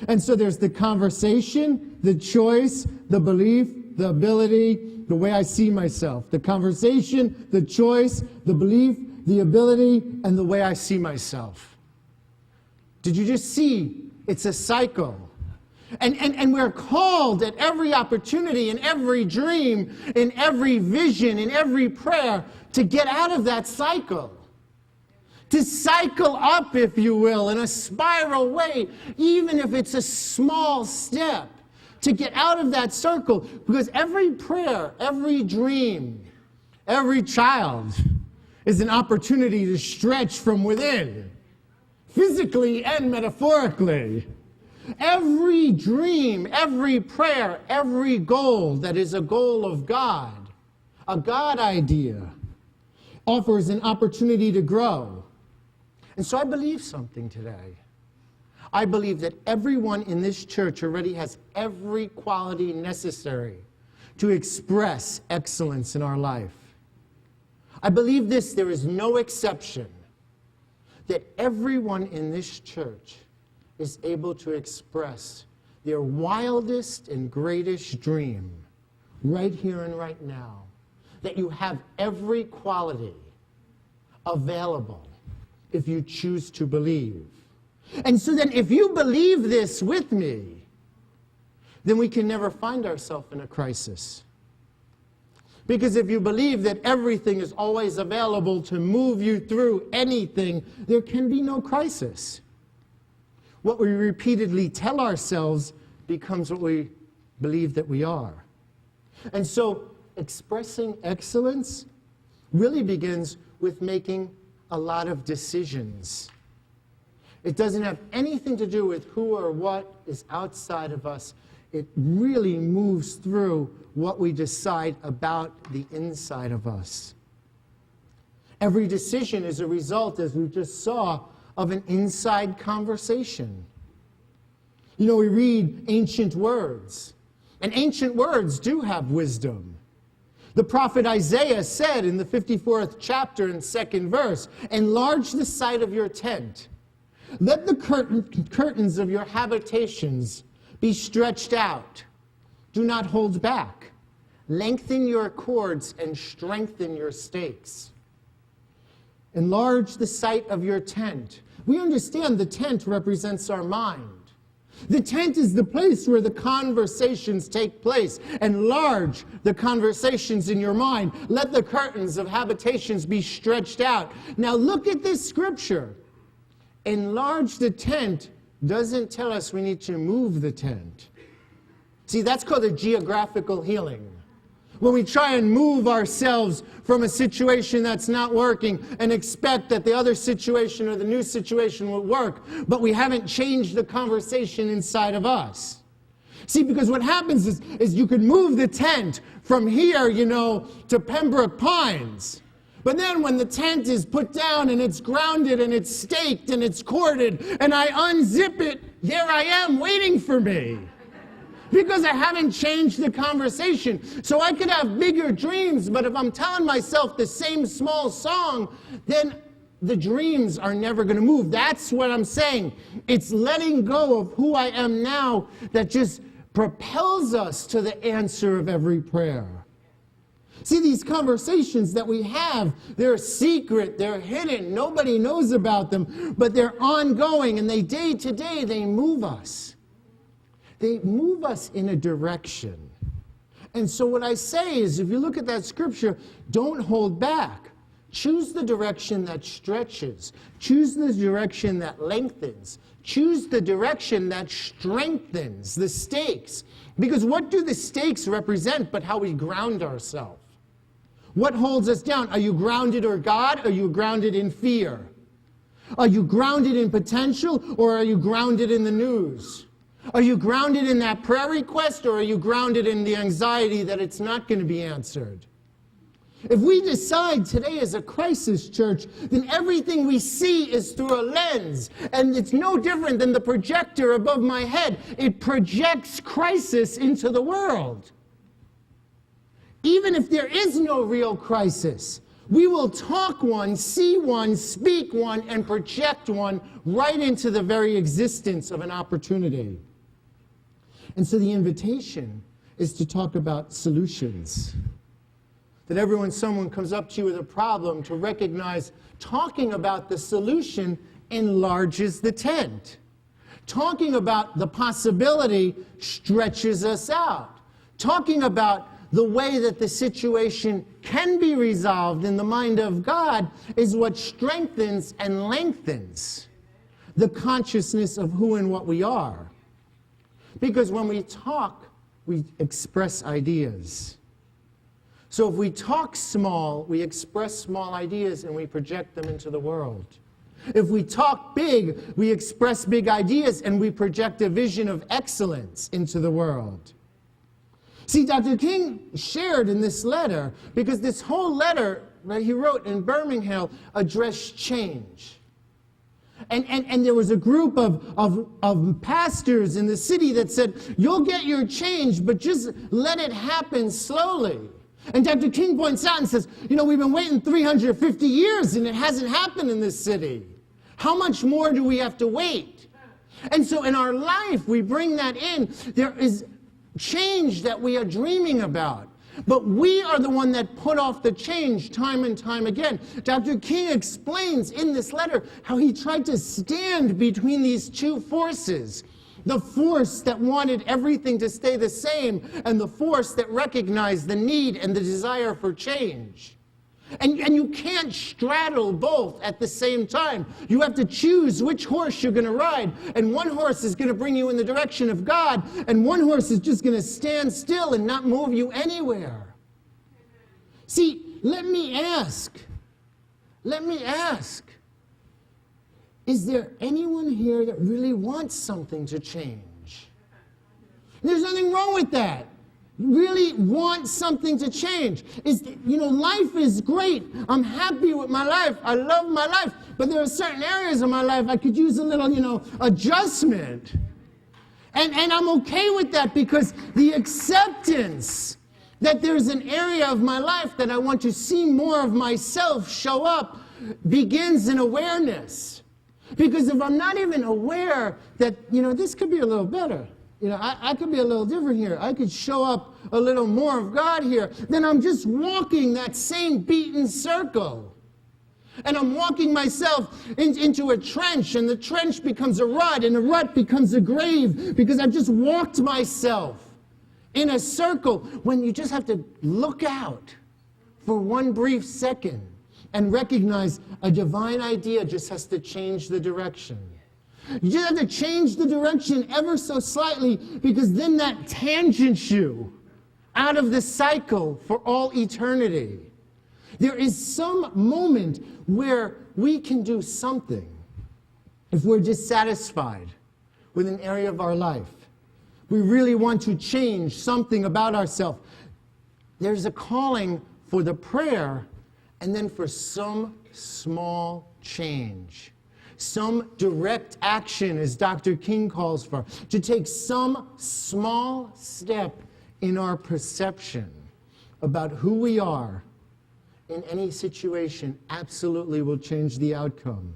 And so there's the conversation, the choice, the belief, the ability, the way I see myself. The conversation, the choice, the belief, the ability, and the way I see myself. Did you just see? It's a cycle. And we're called at every opportunity, in every dream, in every vision, in every prayer, to get out of that cycle. To cycle up, if you will, in a spiral way, even if it's a small step, to get out of that circle. Because every prayer, every dream, every child is an opportunity to stretch from within, physically and metaphorically. Every dream, every prayer, every goal that is a goal of God, a God idea, offers an opportunity to grow. And so I believe something today. I believe that everyone in this church already has every quality necessary to express excellence in our life. I believe this, there is no exception, that everyone in this church is able to express their wildest and greatest dream right here and right now. That you have every quality available if you choose to believe. And so then if you believe this with me, then we can never find ourselves in a crisis. Because if you believe that everything is always available to move you through anything, there can be no crisis. What we repeatedly tell ourselves becomes what we believe that we are. And so expressing excellence really begins with making a lot of decisions. It doesn't have anything to do with who or what is outside of us. It really moves through what we decide about the inside of us. Every decision is a result, as we just saw, of an inside conversation. You know, we read ancient words, and ancient words do have wisdom. The prophet Isaiah said in the 54th chapter and 2nd verse, "Enlarge the sight of your tent. Let the curtains of your habitations be stretched out. Do not hold back. Lengthen your cords and strengthen your stakes." Enlarge the sight of your tent. We understand the tent represents our mind. The tent is the place where the conversations take place. Enlarge the conversations in your mind. Let the curtains of habitations be stretched out. Now look at this scripture. Enlarge the tent doesn't tell us we need to move the tent. See, that's called a geographical healing. When we try and move ourselves from a situation that's not working and expect that the other situation or the new situation will work, but we haven't changed the conversation inside of us. See, because what happens is you can move the tent from here, to Pembroke Pines. But then when the tent is put down and it's grounded and it's staked and it's corded and I unzip it, there I am waiting for me. Because I haven't changed the conversation. So I could have bigger dreams, but if I'm telling myself the same small song, then the dreams are never going to move. That's what I'm saying. It's letting go of who I am now that just propels us to the answer of every prayer. See, these conversations that we have, they're secret, they're hidden, nobody knows about them, but they're ongoing, and day to day, they move us. They move us in a direction. And so what I say is, if you look at that scripture, don't hold back. Choose the direction that stretches. Choose the direction that lengthens. Choose the direction that strengthens the stakes. Because what do the stakes represent but how we ground ourselves? What holds us down? Are you grounded in God? Or are you grounded in fear? Are you grounded in potential? Or are you grounded in the news? Are you grounded in that prayer request, or are you grounded in the anxiety that it's not going to be answered? If we decide today as a crisis church, then everything we see is through a lens, and it's no different than the projector above my head. It projects crisis into the world. Even if there is no real crisis, we will talk one, see one, speak one, and project one right into the very existence of an opportunity. And so the invitation is to talk about solutions. That when someone comes up to you with a problem, to recognize talking about the solution enlarges the tent. Talking about the possibility stretches us out. Talking about the way that the situation can be resolved in the mind of God is what strengthens and lengthens the consciousness of who and what we are. Because when we talk, we express ideas. So if we talk small, we express small ideas and we project them into the world. If we talk big, we express big ideas and we project a vision of excellence into the world. See, Dr. King shared in this letter, because this whole letter that he wrote in Birmingham addressed change. And there was a group of pastors in the city that said, you'll get your change, but just let it happen slowly. And Dr. King points out and says, we've been waiting 350 years and it hasn't happened in this city. How much more do we have to wait? And so in our life, we bring that in. There is change that we are dreaming about. But we are the one that put off the change time and time again. Dr. King explains in this letter how he tried to stand between these two forces. The force that wanted everything to stay the same, and the force that recognized the need and the desire for change. And you can't straddle both at the same time. You have to choose which horse you're going to ride. And one horse is going to bring you in the direction of God, and one horse is just going to stand still and not move you anywhere. See, let me ask, is there anyone here that really wants something to change? There's nothing wrong with that. Really want something to change. Life is great. I'm happy with my life. I love my life. But there are certain areas of my life I could use a little, adjustment. And I'm okay with that, because the acceptance that there's an area of my life that I want to see more of myself show up begins in awareness. Because if I'm not even aware that, this could be a little better. I could be a little different here. I could show up a little more of God here. Then I'm just walking that same beaten circle. And I'm walking myself into a trench, and the trench becomes a rut, and the rut becomes a grave, because I've just walked myself in a circle, when you just have to look out for one brief second and recognize a divine idea just has to change the direction. You just have to change the direction ever so slightly, because then that tangents you out of the cycle for all eternity. There is some moment where we can do something if we're dissatisfied with an area of our life. We really want to change something about ourselves. There's a calling for the prayer, and then for some small change. Some direct action, as Dr. King calls for, to take some small step in our perception about who we are in any situation absolutely will change the outcome.